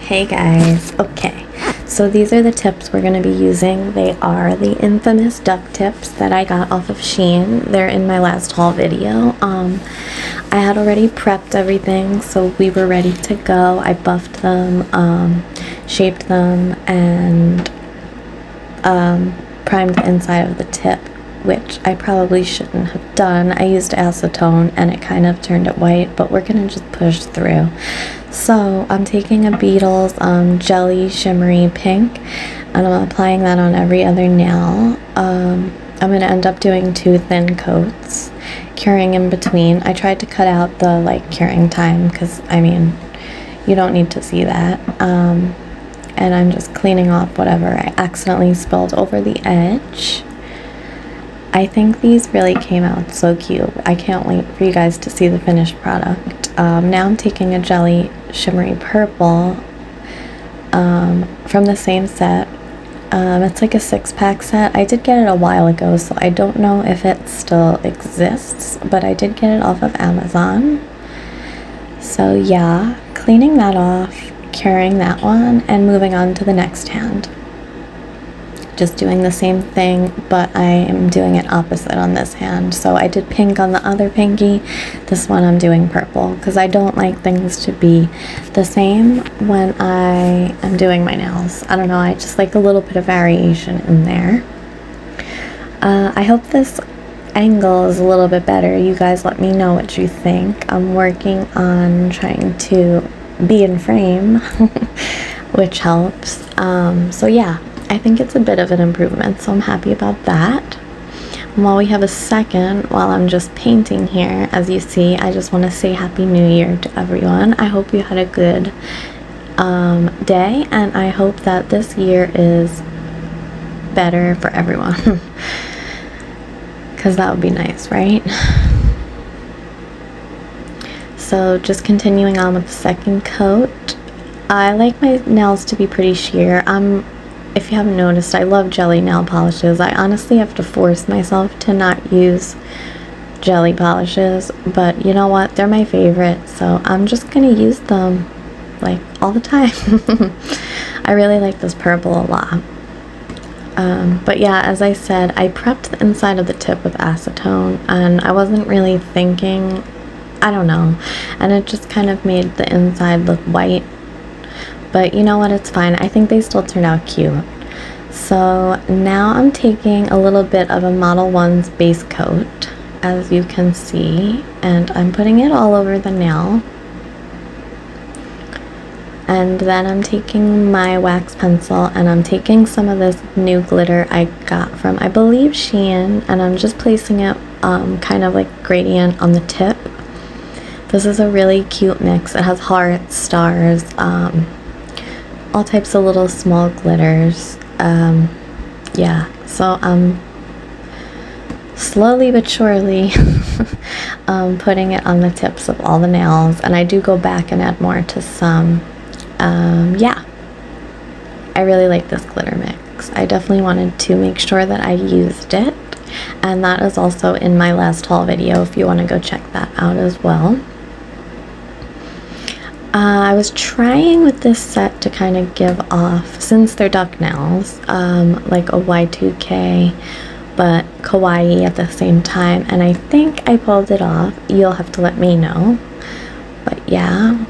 Hey guys, okay, so these are the tips we're going to be using. They are the infamous duck tips that I got off of Shein. They're in my last haul video. I had already prepped everything, so we were ready to go. I buffed them, shaped them, and primed the inside of the tip, which I probably shouldn't have done. I used acetone and it kind of turned it white, but we're gonna just push through. So I'm taking a Beetle's jelly shimmery pink and I'm applying that on every other nail. I'm gonna end up doing 2 thin coats, curing in between. I tried to cut out the curing time because I mean you don't need to see that. And I'm just cleaning off whatever I accidentally spilled over the edge. I think these really came out so cute. I can't wait for you guys to see the finished product. Now I'm taking a jelly shimmery purple from the same set. It's like a 6-pack set. I did get it a while ago, so I don't know if it still exists, but I did get it off of Amazon. So yeah, cleaning that off, curing that one, and moving on to the next hand. Just doing the same thing, but I am doing it opposite on this hand. So I did pink on the other pinky. This one I'm doing purple because I don't like things to be the same when I am doing my nails. I don't know, I just like a little bit of variation in there. I hope this angle is a little bit better. You guys let me know what you think. I'm working on trying to be in frame, which helps. So yeah, I think it's a bit of an improvement, so I'm happy about that. And while we have a second, while I'm just painting here, as you see, I just want to say Happy New Year to everyone. I hope you had a good day, and I hope that this year is better for everyone. Because that would be nice, right? So just continuing on with the second coat. I like my nails to be pretty sheer. If you haven't noticed, I love jelly nail polishes. I honestly have to force myself to not use jelly polishes, but you know what? They're my favorite, so I'm just gonna use them all the time. I really like this purple a lot. But yeah, as I said, I prepped the inside of the tip with acetone, and I wasn't really thinking, I don't know, and it just kind of made the inside look white. But you know what, it's fine. I think they still turned out cute. So now I'm taking a little bit of a Model 1's base coat, as you can see, and I'm putting it all over the nail. And then I'm taking my wax pencil and I'm taking some of this new glitter I got from, I believe, Shein, and I'm just placing it kind of like gradient on the tip. This is a really cute mix. It has hearts, stars, all types of little small glitters. Yeah, so I'm slowly but surely putting it on the tips of all the nails, and I do go back and add more to some. Yeah, I really like this glitter mix. I definitely wanted to make sure that I used it, and that is also in my last haul video if you want to go check that out as well. I was trying with this set to kind of give off, since they're duck nails, like a Y2K, but kawaii at the same time, and I think I pulled it off. You'll have to let me know. But yeah.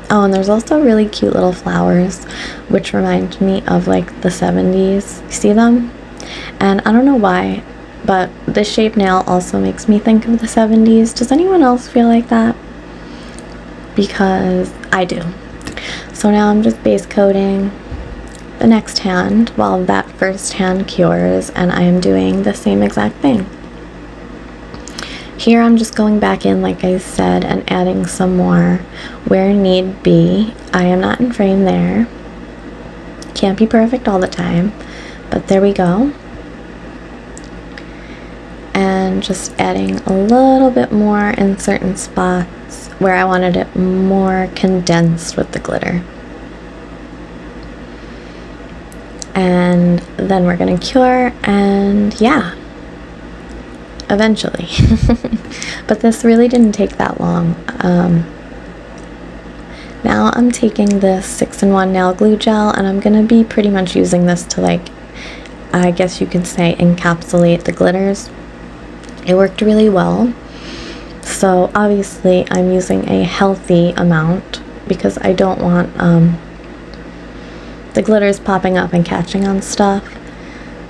Oh, and there's also really cute little flowers, which remind me of the 70s. You see them? And I don't know why, but this shape nail also makes me think of the 70s. Does anyone else feel like that? Because I do. So now I'm just base coating the next hand while that first hand cures, and I am doing the same exact thing. Here I'm just going back in, like I said, and adding some more where need be. I am not in frame there. Can't be perfect all the time, but there we go. And just adding a little bit more in certain spots where I wanted it more condensed with the glitter. And then we're gonna cure, and yeah, eventually. But this really didn't take that long. Now I'm taking this 6-in-1 nail glue gel, and I'm gonna be pretty much using this to, like, I guess you could say, encapsulate the glitters. It worked really well. So obviously I'm using a healthy amount because I don't want the glitters popping up and catching on stuff.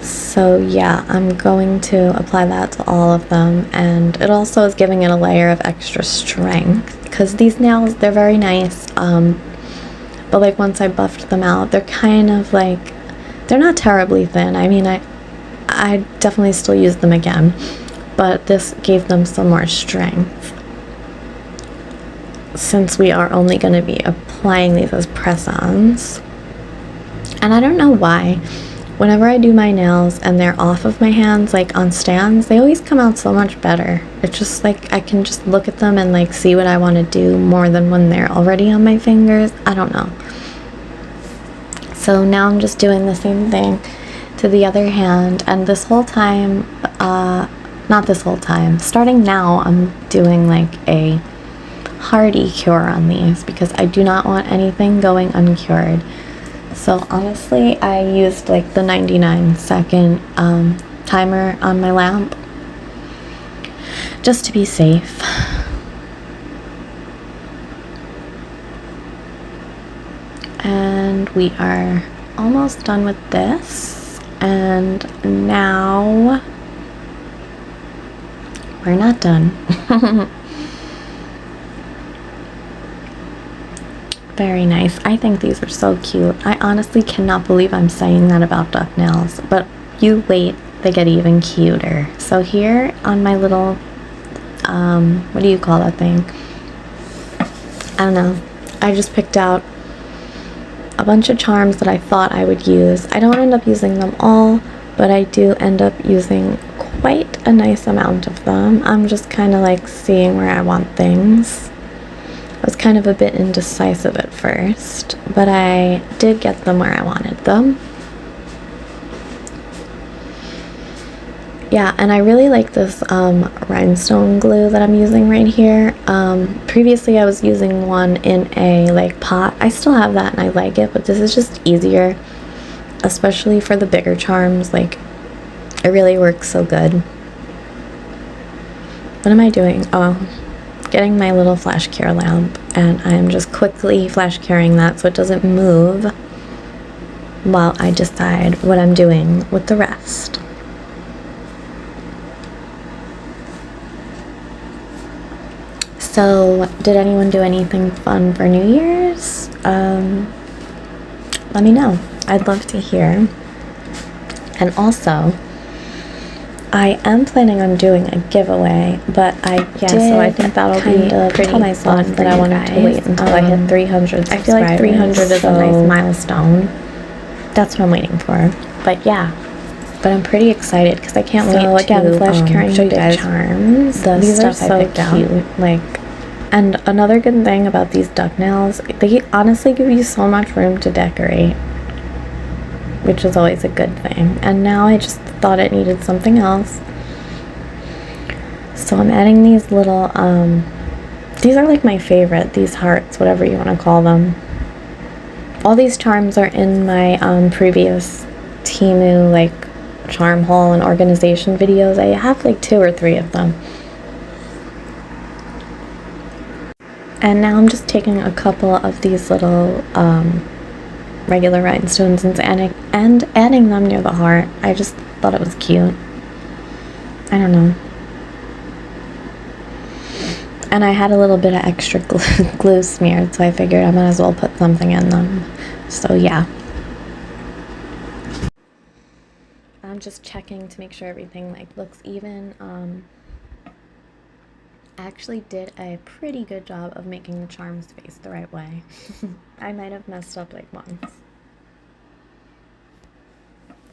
So yeah, I'm going to apply that to all of them, and it also is giving it a layer of extra strength because these nails, they're very nice, but like once I buffed them out, they're kind of like, they're not terribly thin. I mean, I definitely still use them again, but this gave them some more strength since we are only going to be applying these as press-ons. And I don't know why, whenever I do my nails and they're off of my hands, like on stands, they always come out so much better. It's just like I can just look at them and like see what I want to do more than when they're already on my fingers. I don't know. So now I'm just doing the same thing to the other hand, and this whole time, not this whole time, starting now, I'm doing like a hardy cure on these because I do not want anything going uncured. So honestly, I used like the 99-second timer on my lamp just to be safe. And we are almost done with this, and now we're not done. Very nice. I think these are so cute. I honestly cannot believe I'm saying that about duck nails, but you wait, they get even cuter. So here on my little, what do you call that thing? I don't know. I just picked out a bunch of charms that I thought I would use. I don't end up using them all, but I do end up using quite a nice amount of them. I'm just kind of like seeing where I want things. I was kind of a bit indecisive at first, but I did get them where I wanted them. Yeah, and I really like this rhinestone glue that I'm using right here. Previously I was using one in a like pot. I still have that and I like it, but this is just easier, especially for the bigger charms. Like, it really works so good. What am I doing? Oh, getting my little flash cure lamp, and I'm just quickly flash curing that so it doesn't move while I decide what I'm doing with the rest. So, did anyone do anything fun for New Year's? Let me know. I'd love to hear. And also, I am planning on doing a giveaway, but so I think that'll be pretty fun myself that I wanted to wait until I hit 300 subscribers. I feel like 300 is a nice milestone. That's what I'm waiting for. But yeah, but I'm pretty excited because I can't wait to flash curing show you guys charms. These are so cute. Like, and another good thing about these duck nails, they honestly give you so much room to decorate, which is always a good thing. And now I just thought it needed something else, so I'm adding these little these are like my favorite, these hearts, whatever you want to call them. All these charms are in my previous Temu like charm haul and organization videos. I have like 2 or 3 of them. And now I'm just taking a couple of these little regular rhinestones and adding them near the heart. I just thought it was cute. I don't know. And I had a little bit of extra glue smeared, so I figured I might as well put something in them. So yeah. I'm just checking to make sure everything like looks even. I actually did a pretty good job of making the charms face the right way. I might have messed up like once.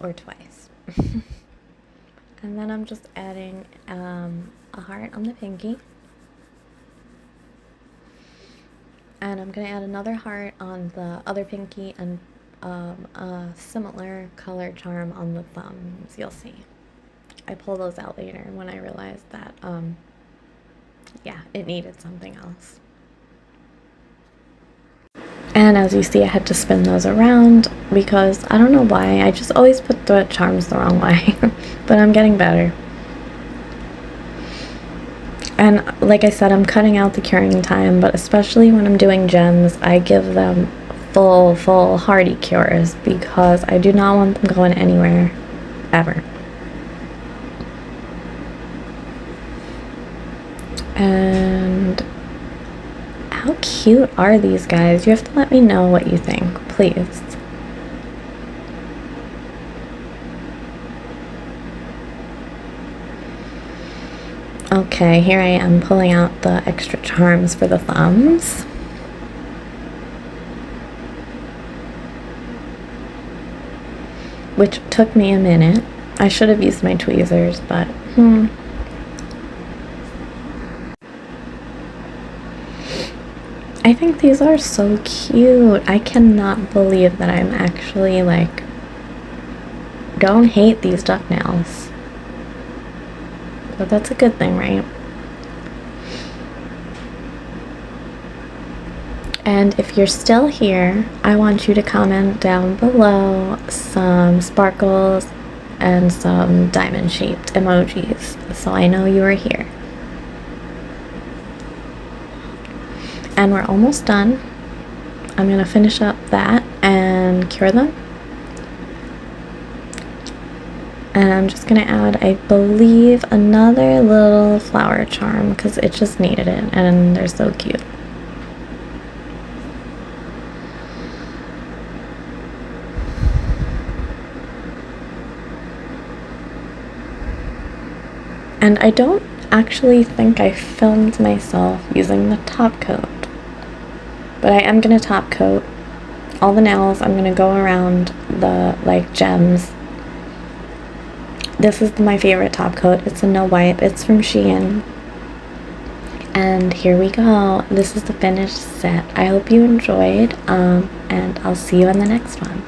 Or twice. And then I'm just adding a heart on the pinky. And I'm going to add another heart on the other pinky and a similar color charm on the thumbs. You'll see. I pull those out later when I realized that, yeah, it needed something else. And as you see, I had to spin those around because I don't know why, I just always put the charms the wrong way. But I'm getting better. And like I said, I'm cutting out the curing time, but especially when I'm doing gems, I give them full hearty cures because I do not want them going anywhere ever. And how cute are these guys? You have to let me know what you think, please. Okay, here I am pulling out the extra charms for the thumbs. Which took me a minute. I should have used my tweezers, but I think these are so cute. I cannot believe that I'm actually like, don't hate these duck nails. But that's a good thing, right? And if you're still here, I want you to comment down below some sparkles and some diamond-shaped emojis so I know you are here. And we're almost done. I'm going to finish up that and cure them. And I'm just going to add, I believe, another little flower charm because it just needed it and they're so cute. And I don't actually think I filmed myself using the top coat. But I am going to top coat all the nails. I'm going to go around the like gems. This is my favorite top coat. It's a no wipe. It's from Shein. And here we go. This is the finished set. I hope you enjoyed. And I'll see you in the next one.